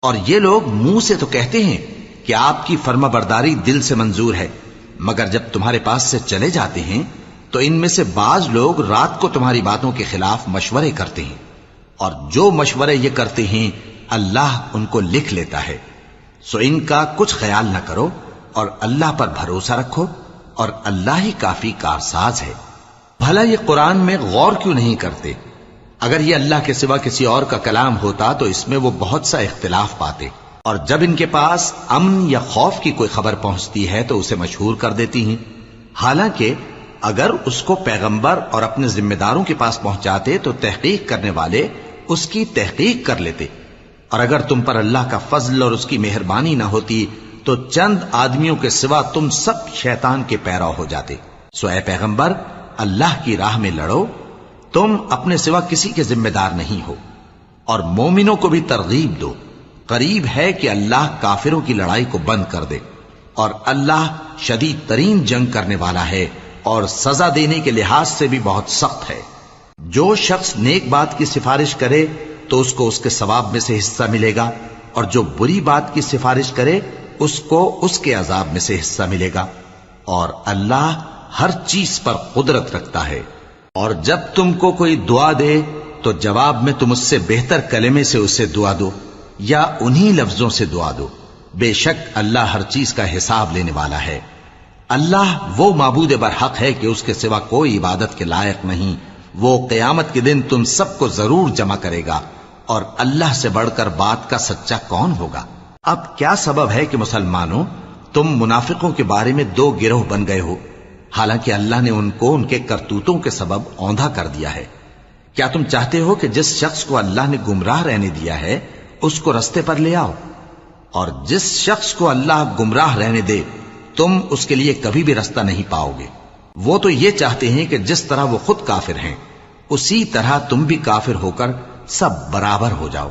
اور یہ لوگ منہ سے تو کہتے ہیں کہ آپ کی فرما برداری دل سے منظور ہے، مگر جب تمہارے پاس سے چلے جاتے ہیں تو ان میں سے بعض لوگ رات کو تمہاری باتوں کے خلاف مشورے کرتے ہیں، اور جو مشورے یہ کرتے ہیں اللہ ان کو لکھ لیتا ہے۔ سو ان کا کچھ خیال نہ کرو اور اللہ پر بھروسہ رکھو، اور اللہ ہی کافی کارساز ہے۔ بھلا یہ قرآن میں غور کیوں نہیں کرتے؟ اگر یہ اللہ کے سوا کسی اور کا کلام ہوتا تو اس میں وہ بہت سا اختلاف پاتے، اور جب ان کے پاس امن یا خوف کی کوئی خبر پہنچتی ہے تو اسے مشہور کر دیتی ہیں، حالانکہ اگر اس کو پیغمبر اور اپنے ذمہ داروں کے پاس پہنچاتے تو تحقیق کرنے والے اس کی تحقیق کر لیتے، اور اگر تم پر اللہ کا فضل اور اس کی مہربانی نہ ہوتی تو چند آدمیوں کے سوا تم سب شیطان کے پیرو ہو جاتے۔ سو اے پیغمبر، اللہ کی راہ میں لڑو، تم اپنے سوا کسی کے ذمہ دار نہیں ہو، اور مومنوں کو بھی ترغیب دو، قریب ہے کہ اللہ کافروں کی لڑائی کو بند کر دے، اور اللہ شدید ترین جنگ کرنے والا ہے اور سزا دینے کے لحاظ سے بھی بہت سخت ہے۔ جو شخص نیک بات کی سفارش کرے تو اس کو اس کے ثواب میں سے حصہ ملے گا، اور جو بری بات کی سفارش کرے اس کو اس کے عذاب میں سے حصہ ملے گا، اور اللہ ہر چیز پر قدرت رکھتا ہے۔ اور جب تم کو کوئی دعا دے تو جواب میں تم اس سے بہتر کلمے سے اسے دعا دو، یا انہی لفظوں سے دعا دو، بے شک اللہ ہر چیز کا حساب لینے والا ہے۔ اللہ وہ معبود برحق ہے کہ اس کے سوا کوئی عبادت کے لائق نہیں۔ وہ قیامت کے دن تم سب کو ضرور جمع کرے گا، اور اللہ سے بڑھ کر بات کا سچا کون ہوگا؟ اب کیا سبب ہے کہ مسلمانوں تم منافقوں کے بارے میں دو گروہ بن گئے ہو، حالانکہ اللہ نے ان کو ان کے کرتوتوں کے سبب اوندھا کر دیا ہے؟ کیا تم چاہتے ہو کہ جس شخص کو اللہ نے گمراہ رہنے دیا ہے اس کو رستے پر لے آؤ، اور جس شخص کو اللہ گمراہ رہنے دے تم اس کے لیے کبھی بھی رستہ نہیں پاؤ گے؟ وہ تو یہ چاہتے ہیں کہ جس طرح وہ خود کافر ہیں اسی طرح تم بھی کافر ہو کر سب برابر ہو جاؤ۔